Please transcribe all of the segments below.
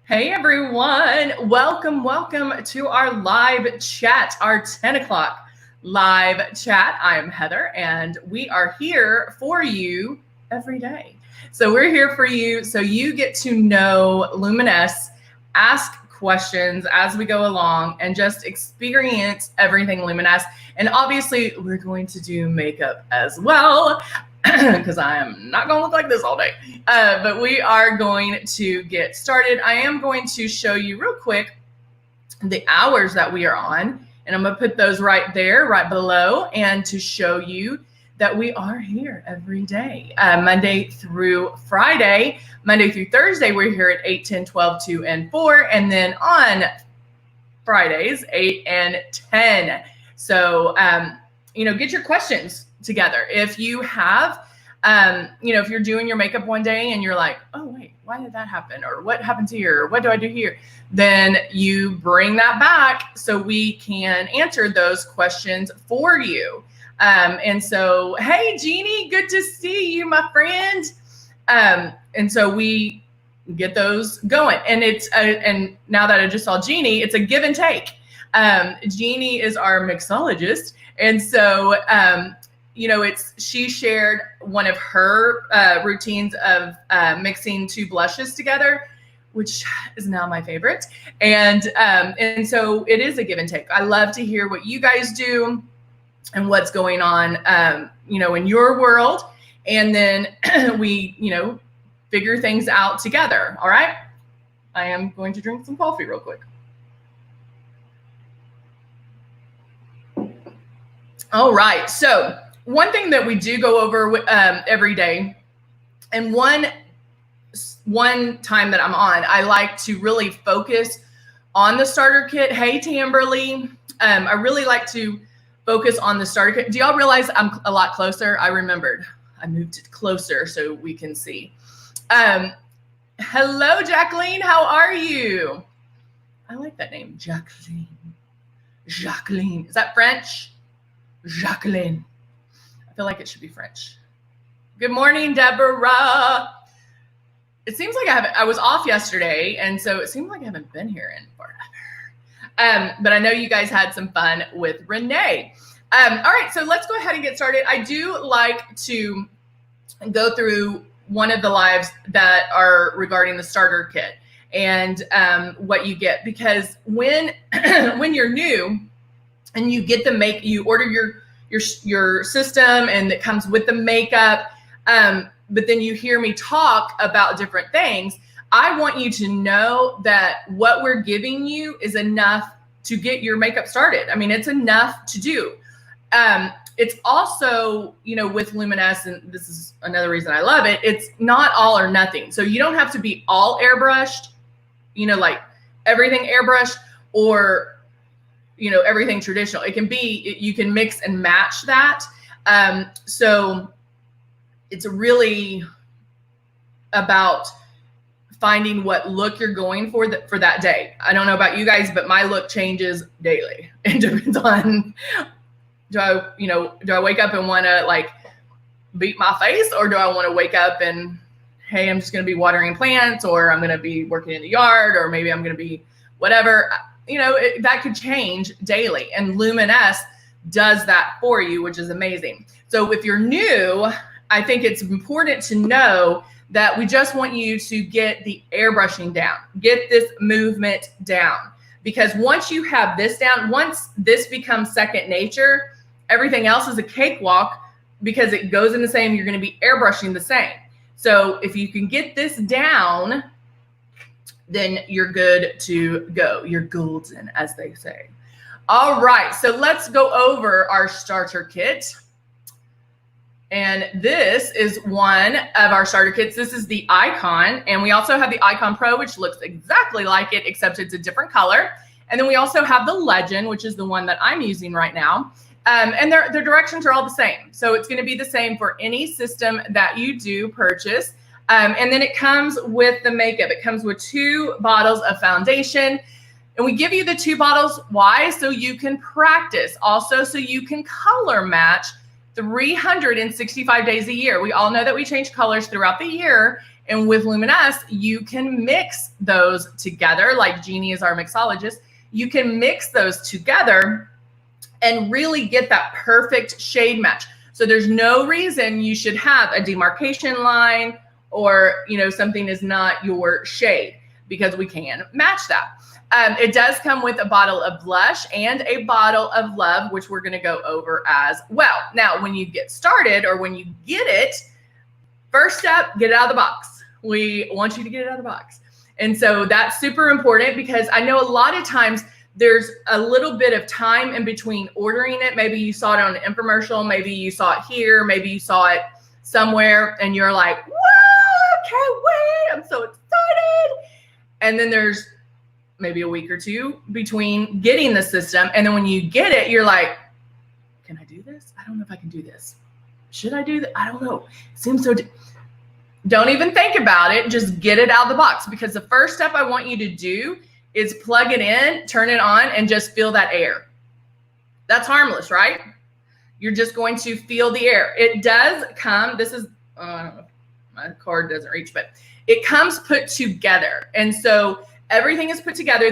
Hey everyone, welcome to our live chat, our 10 o'clock live chat. I am Heather and we are here for you every day. So we're here for you so you get to know Luminous, ask questions as we go along and just experience everything Luminous. And obviously we're going to do makeup as well because I am not going to look like this all day. But we are going to get started. I am going to show you real quick the hours that we are on, and I'm going to put those right there, right below, and to show you that we are here every day, Monday through Friday. Monday through Thursday, we're here at 8, 10, 12, 2, and 4, and then on Fridays, 8 and 10. So, get your questions together. If you have, if you're doing your makeup one day and you're like, oh, wait, why did that happen? Or what happens here? Or what do I do here? Then you bring that back so we can answer those questions for you. And so, hey, Jeannie, good to see you, my friend. And so we get those going. And and now that I just saw Jeannie, it's a give and take. Jeannie is our mixologist. And so, she shared one of her routines of mixing two blushes together, which is now my favorite. And so it is a give and take. I love to hear what you guys do and what's going on, in your world. And then we, figure things out together. All right. I am going to drink some coffee real quick. All right. So one thing that we do go over every day, and one time that I'm on, I like to really focus on the starter kit. Hey, Tamberly. I really like to focus on the starter kit. Do y'all realize I'm a lot closer? I remembered. I moved it closer so we can see. Hello, Jacqueline. How are you? I like that name, Jacqueline. Jacqueline. Is that French? Jacqueline. I feel like it should be French. Good morning, Deborah. It seems like I was off yesterday, and so it seems like I haven't been here in forever. But I know you guys had some fun with Renee. All right, so let's go ahead and get started. I do like to go through one of the lives that are regarding the starter kit and what you get, because when you're new and you get you order your system and it comes with the makeup, but then you hear me talk about different things, I want you to know that what we're giving you is enough to get your makeup started. I mean, it's enough to do. It's also, with Luminous, and this is another reason I love it, it's not all or nothing. So you don't have to be all airbrushed, like everything airbrushed, or everything traditional. It can be, you can mix and match that. So it's really about finding what look you're going for that day. I don't know about you guys, but my look changes daily. It depends on, do I wake up and want to beat my face, or do I want to wake up and, hey, I'm just going to be watering plants, or I'm going to be working in the yard, or maybe I'm going to be whatever. That could change daily, and Luminous does that for you, which is amazing. So if you're new, I think it's important to know that we just want you to get the airbrushing down, get this movement down, because once you have this down, once this becomes second nature, everything else is a cakewalk because it goes in the same, you're going to be airbrushing the same. So if you can get this down, then you're good to go. You're golden, as they say. All right, so let's go over our starter kit. And this is one of our starter kits. This is the Icon, and we also have the Icon Pro, which looks exactly like it, except it's a different color. And then we also have the Legend, which is the one that I'm using right now. And their directions are all the same. So it's going to be the same for any system that you do purchase. And then it comes with the makeup. It comes with 2 bottles of foundation. And we give you the 2 bottles. Why? So you can practice. Also, so you can color match 365 days a year. We all know that we change colors throughout the year. And with Luminous, you can mix those together. Like Jeannie is our mixologist. You can mix those together and really get that perfect shade match. So there's no reason you should have a demarcation line or, you know, something is not your shade, because we can match that. It does come with a bottle of blush and a bottle of love, which we're going to go over as well. Now, when you get started, or when you get it, first step, get it out of the box. We want you to get it out of the box. And so that's super important, because I know a lot of times there's a little bit of time in between ordering it. Maybe you saw it on an infomercial. Maybe you saw it here. Maybe you saw it somewhere and you're like, whoa, can't wait. I'm so excited. And then there's maybe a week or two between getting the system. And then when you get it, you're like, can I do this? I don't know if I can do this. Should I do that? I don't know. It seems so. Don't even think about it. Just get it out of the box, because the first step I want you to do is plug it in, turn it on, and just feel that air. That's harmless, right? You're just going to feel the air. It does come, this is, I don't know, my card doesn't reach, but it comes put together. And so everything is put together.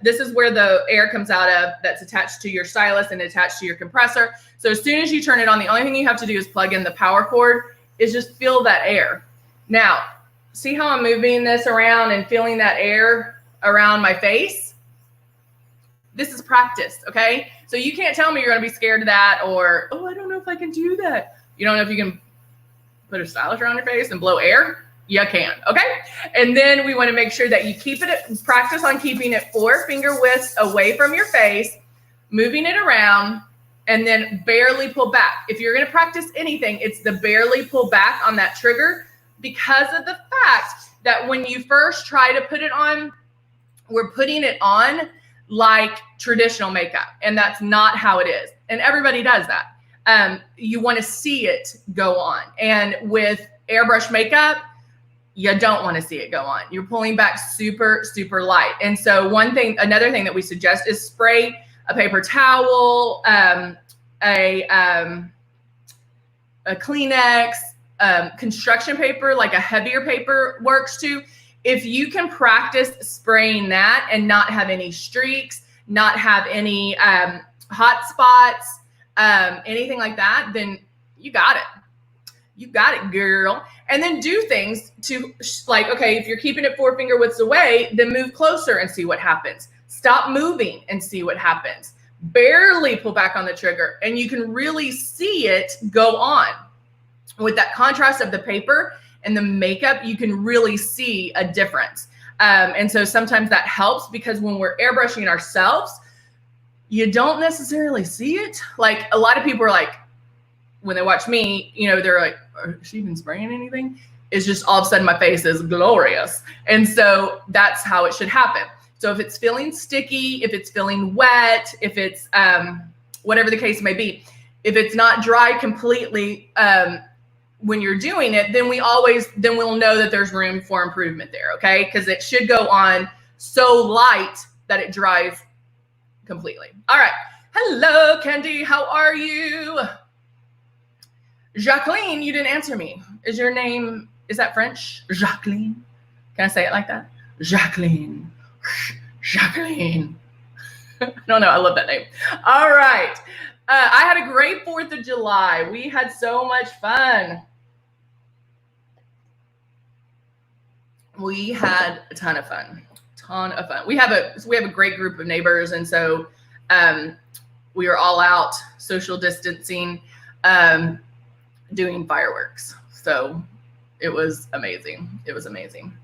This is where the air comes out of, that's attached to your stylus and attached to your compressor. So as soon as you turn it on, the only thing you have to do is plug in the power cord, is just feel that air. Now, see how I'm moving this around and feeling that air around my face? This is practice, okay? So you can't tell me you're gonna be scared of that, or, oh, I don't know if I can do that. You don't know if you can put a stylus around your face and blow air? You can, okay? And then we wanna make sure that you keep it, practice on keeping it 4 finger widths away from your face, moving it around, and then barely pull back. If you're gonna practice anything, it's the barely pull back on that trigger, because of the fact that when you first try to put it on, we're putting it on like traditional makeup, and that's not how it is. And everybody does that. You want to see it go on. And with airbrush makeup, you don't want to see it go on. You're pulling back super, super light. And so another thing that we suggest is spray a paper towel, a Kleenex, construction paper, like a heavier paper works too. If you can practice spraying that and not have any streaks, not have any hot spots, anything like that, then you got it. You got it, girl. And then do things to, like, okay, if you're keeping it 4 finger widths away, then move closer and see what happens. Stop moving and see what happens. Barely pull back on the trigger, and you can really see it go on. With that contrast of the paper and the makeup, you can really see a difference. And so sometimes that helps, because when we're airbrushing ourselves, you don't necessarily see it. Like, a lot of people are like, when they watch me, you know, they're like, is she even spraying anything? It's just all of a sudden my face is glorious. And so that's how it should happen. So if it's feeling sticky, if it's feeling wet, if it's whatever the case may be, if it's not dry completely, when you're doing it, then we'll know that there's room for improvement there, okay? Because it should go on so light that it dries completely. All right. Hello, Candy. How are you? Jacqueline, you didn't answer me. Is your name, is that French? Jacqueline? Can I say it like that? Jacqueline. Jacqueline. I don't know. I love that name. All right. I had a great 4th of July. We had so much fun. We had a ton of fun. We have a great group of neighbors, and so we were all out social distancing, doing fireworks. So it was amazing. It was amazing.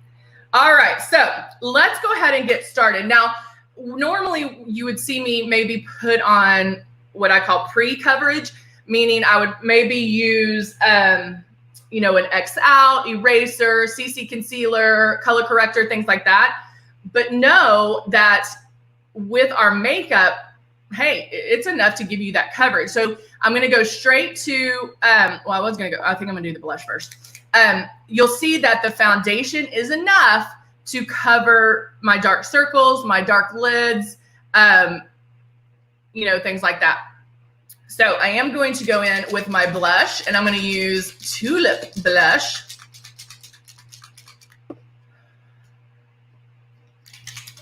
All right, so let's go ahead and get started. Now, normally you would see me maybe put on what I call pre-coverage, meaning I would maybe use, you know, an X out, eraser, CC concealer, color corrector, things like that. But know that with our makeup, hey, it's enough to give you that coverage. So I'm going to go straight to, I think I'm going to do the blush first. You'll see that the foundation is enough to cover my dark circles, my dark lids, you know, things like that. So I am going to go in with my blush, and I'm going to use Tulip Blush.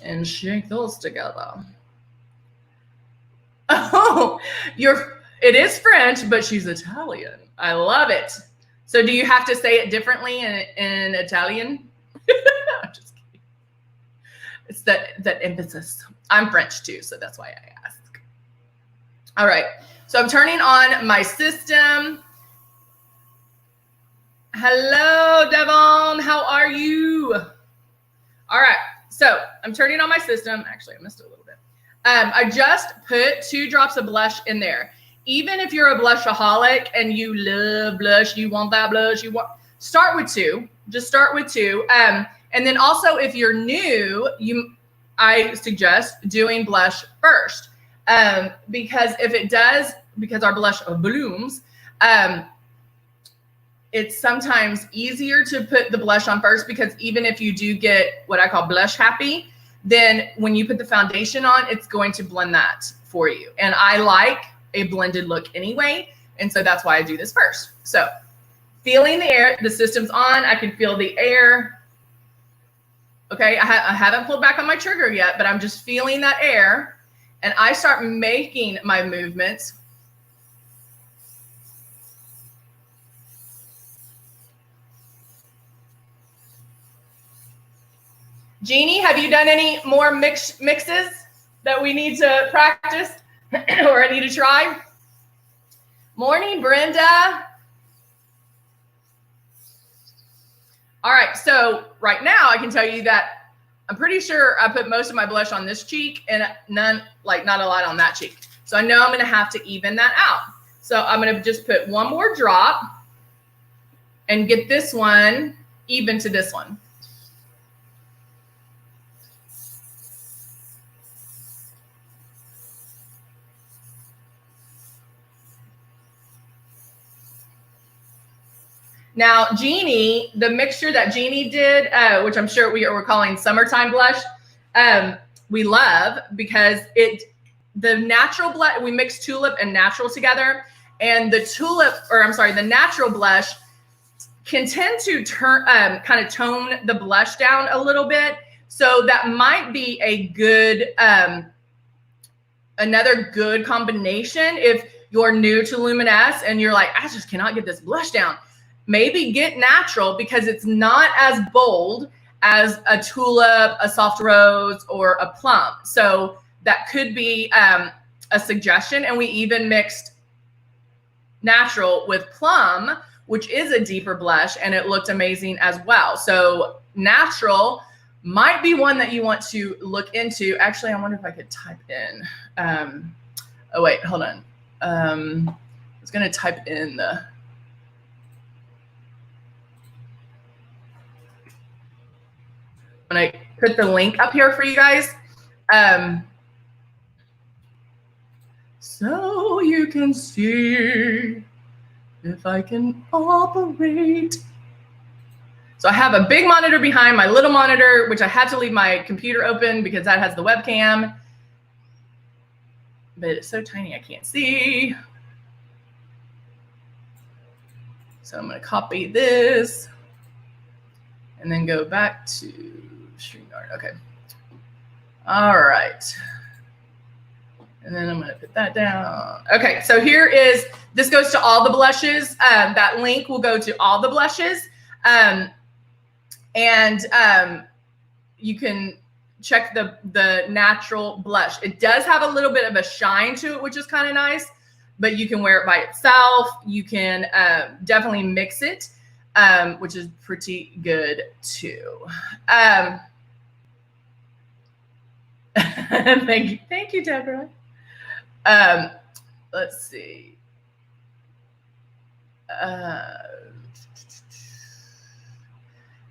and shake those together. Oh, it is French, but she's Italian. I love it. So do you have to say it differently in Italian? I'm just kidding. It's that emphasis. I'm French too, so that's why I ask. All right, so I'm turning on my system. Hello, Devon. How are you? All right, so I'm turning on my system. Actually, I missed it a little bit. I just put 2 drops of blush in there. Even if you're a blushaholic and you love blush, you want that blush, start with 2. Just start with 2. And then also, if you're new, I suggest doing blush first, because because our blush blooms, it's sometimes easier to put the blush on first, because even if you do get what I call blush happy, then when you put the foundation on, it's going to blend that for you. And I like a blended look anyway, and so that's why I do this first. So feeling the air, the system's on, I can feel the air. Okay, I haven't pulled back on my trigger yet, but I'm just feeling that air, and I start making my movements. Jeannie, have you done any more mixes that we need to practice or I need to try? Morning, Brenda. All right, so right now I can tell you that I'm pretty sure I put most of my blush on this cheek and not a lot on that cheek. So I know I'm gonna have to even that out. So I'm gonna just put 1 more drop and get this one even to this one. Now, Jeannie, the mixture that Jeannie did, which I'm sure we're calling summertime blush, we love, because the natural blush, we mix tulip and natural together, and the natural blush can tend to kind of tone the blush down a little bit. So that might be a good, another good combination if you're new to Luminous and you're like, I just cannot get this blush down. Maybe get natural, because it's not as bold as a tulip, a soft rose, or a plum. So that could be a suggestion. And we even mixed natural with plum, which is a deeper blush, and it looked amazing as well. So natural might be one that you want to look into. Actually, I wonder if I could type in. Oh, wait, hold on. I was going to type in the... When I put the link up here for you guys, so you can see if I can operate. So I have a big monitor behind my little monitor, which I had to leave my computer open because that has the webcam, but it's so tiny I can't see. So I'm going to copy this and then go back to StreamYard. Okay. All right. And then I'm going to put that down. Okay. So this goes to all the blushes. That link will go to all the blushes. You can check the natural blush. It does have a little bit of a shine to it, which is kind of nice, but you can wear it by itself. You can definitely mix it, which is pretty good too. Thank you, Deborah. Let's see.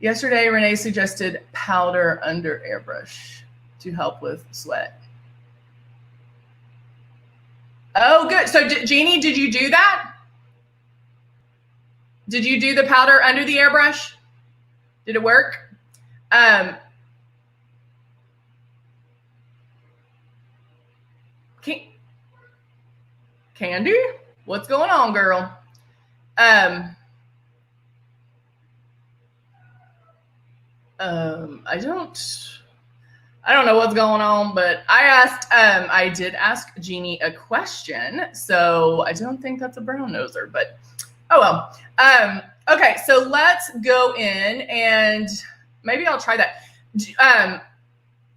Yesterday, Renee suggested powder under airbrush to help with sweat. Oh, good. So, Jeannie, did you do that? Did you do the powder under the airbrush? Did it work? Candy, what's going on, girl? I don't know what's going on, but I did ask Jeannie a question, so I don't think that's a brown noser, but oh well. Okay, so let's go in and maybe I'll try that. I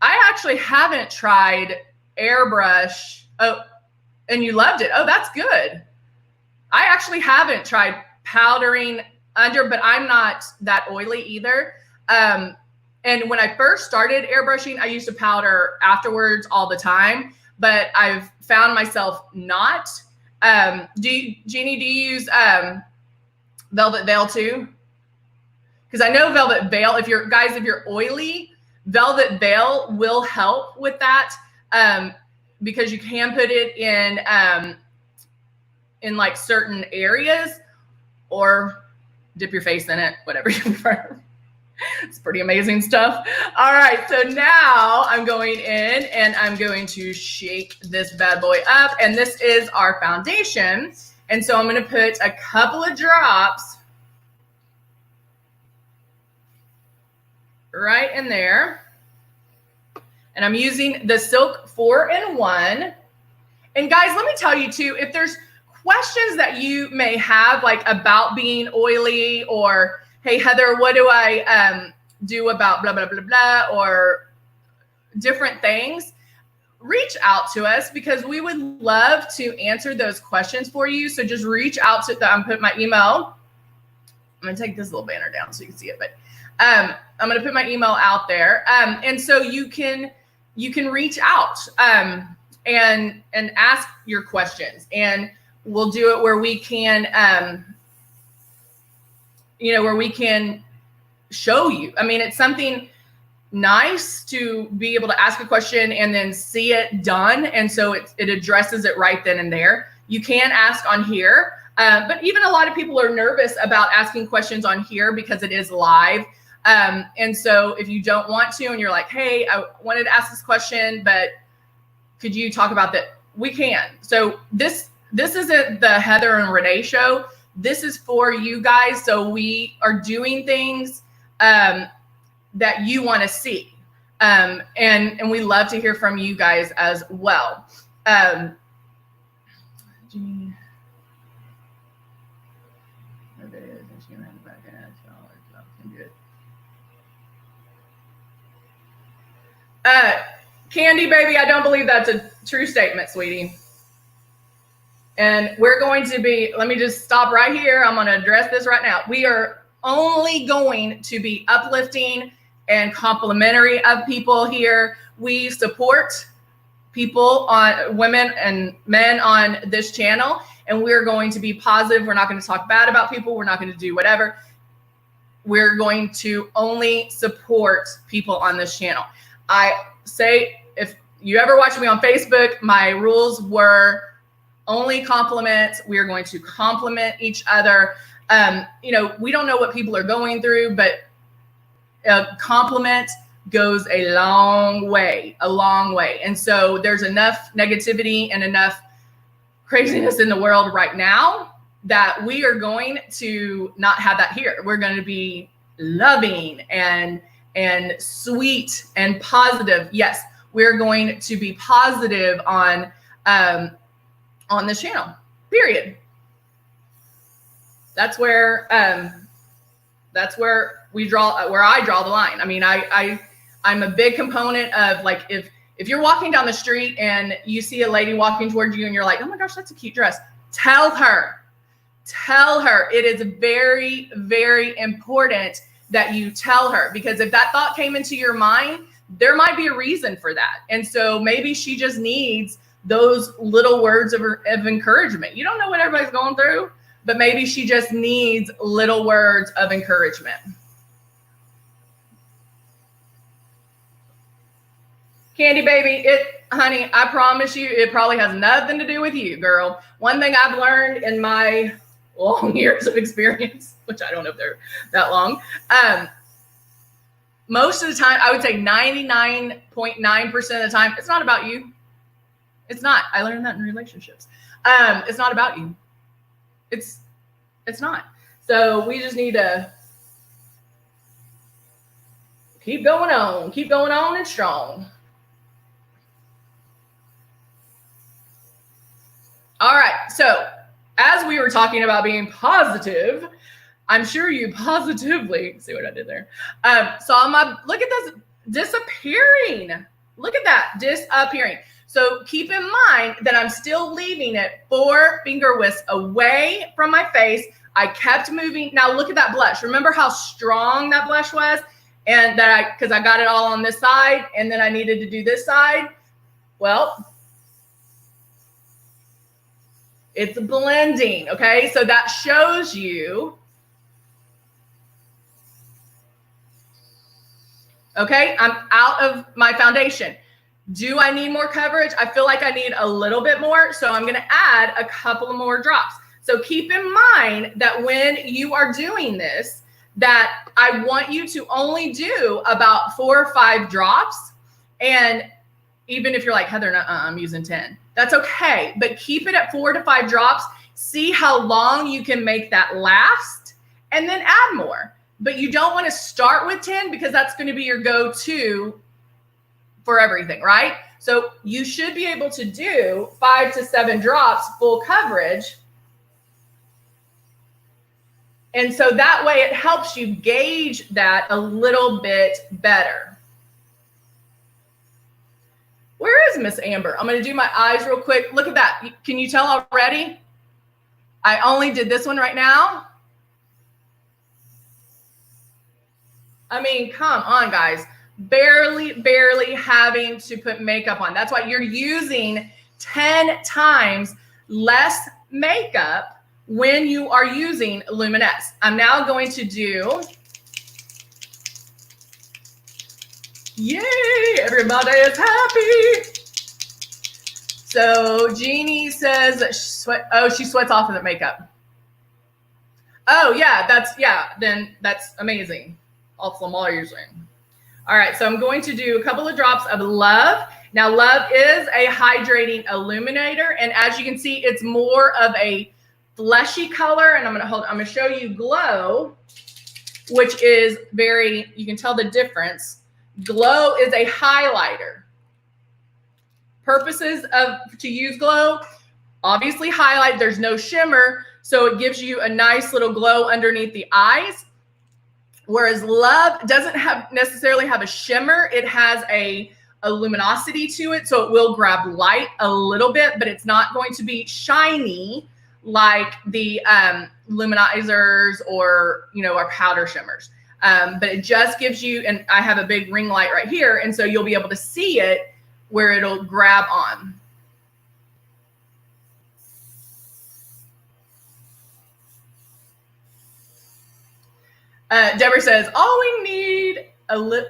actually haven't tried Airbrush. Oh, and you loved it. Oh, that's good. I actually haven't tried powdering under, but I'm not that oily either. And when I first started airbrushing, I used to powder afterwards all the time, but I've found myself not. Jeannie, do you use Velvet Veil too? Because I know Velvet Veil, if you're oily, Velvet Veil will help with that, because you can put it in like certain areas, or dip your face in it, whatever you prefer. It's pretty amazing stuff. All right, so now I'm going in and I'm going to shake this bad boy up, and this is our foundation. And so I'm going to put a couple of drops right in there. And I'm using the Silk 4-in-1. And guys, let me tell you too, if there's questions that you may have, like about being oily, or hey, Heather, what do I do about blah, blah, blah, blah, or different things, reach out to us, because we would love to answer those questions for you. So just reach out to I'm putting my email. I'm going to take this little banner down so you can see it, but I'm going to put my email out there. And so you can reach out and ask your questions, and we'll do it where we can, where we can show you. I mean, it's something nice to be able to ask a question and then see it done. And so it addresses it right then and there. You can ask on here, but even a lot of people are nervous about asking questions on here because it is live. And so if you don't want to, and you're like, hey, I wanted to ask this question, but could you talk about that? We can. So this isn't the Heather and Renee show. This is for you guys. So we are doing things that you want to see. And we love to hear from you guys as well. Candy baby, I don't believe that's a true statement, sweetie. And we're going to be, let me just stop right here. I'm going to address this right now. We are only going to be uplifting and complimentary of people here. We support people, on women and men on this channel, and we're going to be positive. We're not going to talk bad about people. We're not going to do whatever. We're going to only support people on this channel. I say, if you ever watch me on Facebook, my rules were only compliments. We are going to compliment each other. We don't know what people are going through, but a compliment goes a long way. And so there's enough negativity and enough craziness in the world right now that we are going to not have that here. We're going to be loving and sweet and positive. Yes, we're going to be positive on this channel, period. That's where we draw, where I draw the line. I mean, I'm a big component of, like, if you're walking down the street and you see a lady walking towards you and you're like, oh my gosh, that's a cute dress, tell her. It is very, very important that you tell her, because if that thought came into your mind, there might be a reason for that. And so maybe she just needs those little words of encouragement. You don't know what everybody's going through, but maybe she just needs little words of encouragement. Candy baby, honey, I promise you, it probably has nothing to do with you, girl. One thing I've learned in my long years of experience, which I don't know if they're that long, most of the time, I would say 99.9% of the time, it's not about you. It's not. I learned that in relationships. It's not about you. It's not. So we just need to keep going on and strong. All right. So as we were talking about being positive, I'm sure you positively, see what I did there, saw my, look at this disappearing. Look at that, disappearing. So keep in mind that I'm still leaving it 4 finger widths away from my face. I kept moving. Now look at that blush. Remember how strong that blush was? And that because I got it all on this side and then I needed to do this side. Well, it's blending, okay? So that shows you, okay, I'm out of my foundation. Do I need more coverage? I feel like I need a little bit more, so I'm gonna add a couple of more drops. So keep in mind that when you are doing this, that I want you to only do about 4 or 5 drops. And even if you're like, Heather, I'm using 10. That's okay, but keep it at 4 to 5 drops. See how long you can make that last and then add more. But you don't want to start with 10 because that's going to be your go-to for everything, right? So you should be able to do 5 to 7 drops full coverage. And so that way it helps you gauge that a little bit better. Where is Miss Amber? I'm going to do my eyes real quick. Look at that. Can you tell already? I only did this one right now. I mean, come on, guys. Barely having to put makeup on. That's why you're using 10 times less makeup when you are using Luminesse. I'm now going to do, yay, everybody is happy. So Jeannie says that she sweats off of the makeup. Oh yeah, then that's amazing. Off them all using. All right, so I'm going to do a couple of drops of Love. Now Love is a hydrating illuminator, and as you can see, it's more of a fleshy color, and I'm gonna show you Glow, which is very, you can tell the difference. Glow is a highlighter. Purposes to use Glow, obviously highlight, there's no shimmer, so it gives you a nice little glow underneath the eyes. Whereas Love doesn't necessarily have a shimmer, it has a luminosity to it, so it will grab light a little bit, but it's not going to be shiny like the luminizers or, our powder shimmers. But it just gives you, and I have a big ring light right here, and so you'll be able to see it where it'll grab on. Deborah says,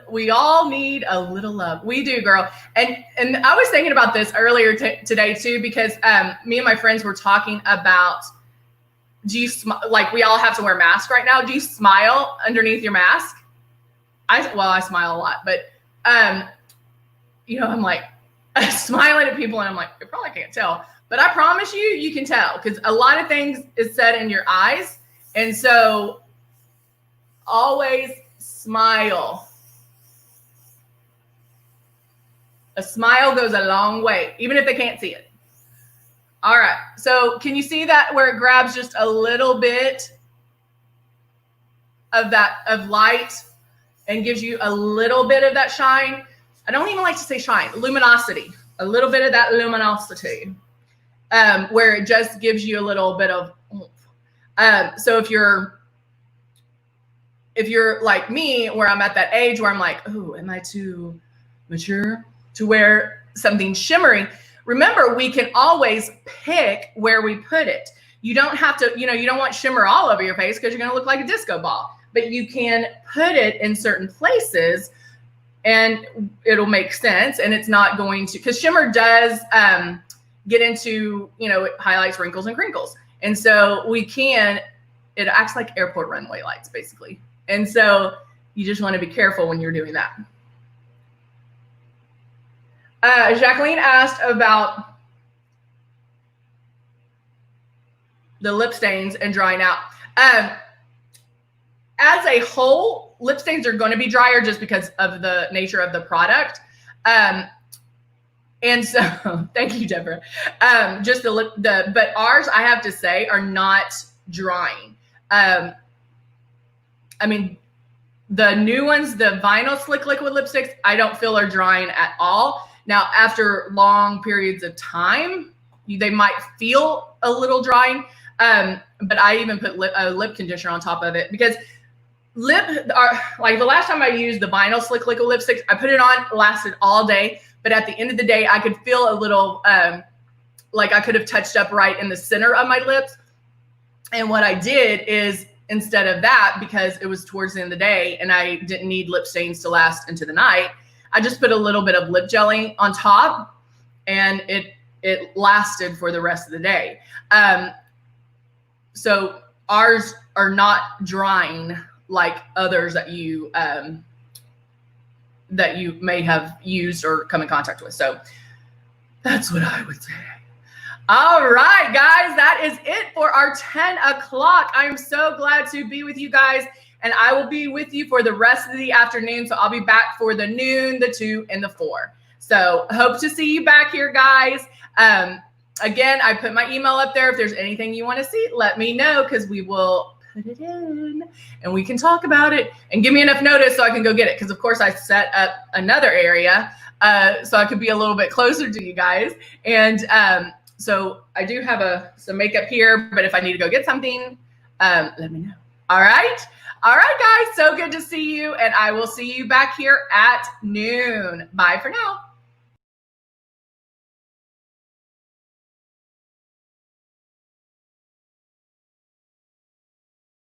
we all need a little love. We do, girl. And I was thinking about this earlier today too, because me and my friends were talking about, like we all have to wear masks right now. Do you smile underneath your mask? I smile a lot, but I'm like smiling at people and I'm like, you probably can't tell, but I promise you can tell because a lot of things is said in your eyes. And so always smile. A smile goes a long way, even if they can't see it. All right. So can you see that where it grabs just a little bit of light and gives you a little bit of that shine? I don't even like to say shine, luminosity, a little bit of that luminosity, where it just gives you a little bit of oomph. So if you're like me, where I'm at that age where I'm like, oh, am I too mature to wear something shimmery? Remember, we can always pick where we put it. You don't have to, you don't want shimmer all over your face because you're going to look like a disco ball, but you can put it in certain places and it'll make sense. And it's not going to, because shimmer does get into, it highlights wrinkles and crinkles. And so it acts like airport runway lights basically. And so you just want to be careful when you're doing that. Jacqueline asked about the lip stains and drying out. As a whole, lip stains are going to be drier just because of the nature of the product. And so, thank you, Deborah. Just but ours, I have to say, are not drying. I mean, the new ones, the vinyl slick liquid lipsticks, I don't feel are drying at all. Now, after long periods of time, they might feel a little drying. But I even put a lip conditioner on top of it because like the last time I used the vinyl slick liquid lipsticks, I put it on, it lasted all day. But at the end of the day, I could feel a little, like I could have touched up right in the center of my lips. And what I did is, instead of that, because it was towards the end of the day and I didn't need lip stains to last into the night, I just put a little bit of lip gelling on top, and it lasted for the rest of the day. So ours are not drying like others that you may have used or come in contact with. So that's what I would say. All right, guys, that is it for our 10 o'clock. I'm so glad to be with you guys, and I will be with you for the rest of the afternoon. So I'll be back for the noon, the 2, and the 4. So hope to see you back here, guys. Again, I put my email up there. If there's anything you want to see, let me know, because we will put it in and we can talk about it, and give me enough notice so I can go get it. Because of course I set up another area so I could be a little bit closer to you guys. And so I do have some makeup here, but if I need to go get something, let me know. All right, guys. So good to see you, and I will see you back here at noon. Bye for now.